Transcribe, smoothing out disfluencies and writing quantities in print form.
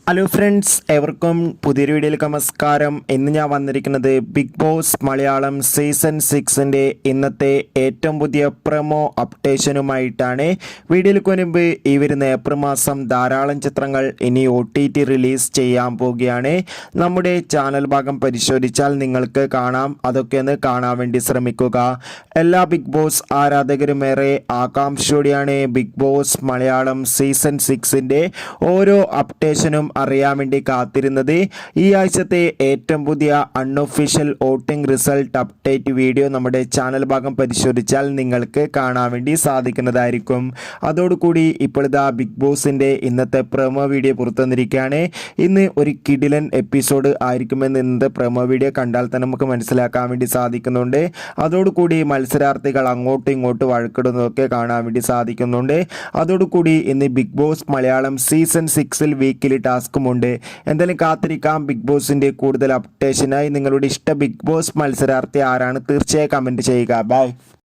Hello friends, എവർക്കും പുതിയൊരു വീഡിയോയിലേക്ക് നമസ്കാരം. ഇന്ന് ഞാൻ വന്നിരിക്കുന്നത് ബിഗ് ബോസ് മലയാളം സീസൺ 6ൻ്റെ ഇന്നത്തെ ഏറ്റവും പുതിയ പ്രൊമോ അപ്ഡേഷനുമായിട്ടാണ്. വീഡിയോയിലേക്ക് മുൻപ് ഈ വരുന്ന ഏപ്രിൽ മാസം ധാരാളം ചിത്രങ്ങൾ ഇനി OTT റിലീസ് ചെയ്യാൻ പോവുകയാണ്. നമ്മുടെ ചാനൽ ഭാഗം പരിശോധിച്ചാൽ നിങ്ങൾക്ക് കാണാം. അതൊക്കെ ഒന്ന് കാണാൻ വേണ്ടി ശ്രമിക്കുക. എല്ലാ ബിഗ് ബോസ് ആരാധകരുമേറെ ആകാംക്ഷയോടെയാണ് ബിഗ് ബോസ് മലയാളം സീസൺ 6ൻ്റെ ഓരോ അപ്ഡേഷനും അറിയാൻ വേണ്ടി കാത്തിരുന്നത്. ഈ ആഴ്ചത്തെ ഏറ്റവും പുതിയ unofficial voting result update video നമ്മുടെ ചാനൽ ഭാഗം പരിശോധിച്ചാൽ നിങ്ങൾക്ക് കാണാൻ വേണ്ടി സാധിക്കുന്നതായിരിക്കും. അതോടുകൂടി ഇപ്പോഴത്തെ ബിഗ് ബോസിൻ്റെ ഇന്നത്തെ പ്രൊമോ വീഡിയോ പുറത്തുവന്നിരിക്കുകയാണ്. ഇന്ന് ഒരു കിടിലൻ എപ്പിസോഡ് ആയിരിക്കുമെന്ന് ഇന്നത്തെ പ്രൊമോ വീഡിയോ കണ്ടാൽ തന്നെ നമുക്ക് മനസ്സിലാക്കാൻ വേണ്ടി സാധിക്കുന്നുണ്ട്. അതോടുകൂടി മത്സരാർത്ഥികൾ അങ്ങോട്ടും ഇങ്ങോട്ടും വഴക്കിടുന്നതൊക്കെ കാണാൻ വേണ്ടി സാധിക്കുന്നുണ്ട്. അതോടുകൂടി ഇന്ന് ബിഗ് ബോസ് മലയാളം സീസൺ 6ൽ വീക്കിലി ടാസ്കുമുണ്ട്. എന്തായാലും കാത്തിരിക്കാം ബിഗ് ബോസിൻ്റെ കൂടുതൽ അപ്ഡേഷനായി. നിങ്ങളുടെ ഇഷ്ട ബിഗ് ബോസ് മത്സരാർത്ഥി ആരാണ്? തീർച്ചയായും കമൻറ്റ് ചെയ്യുക. ബൈ.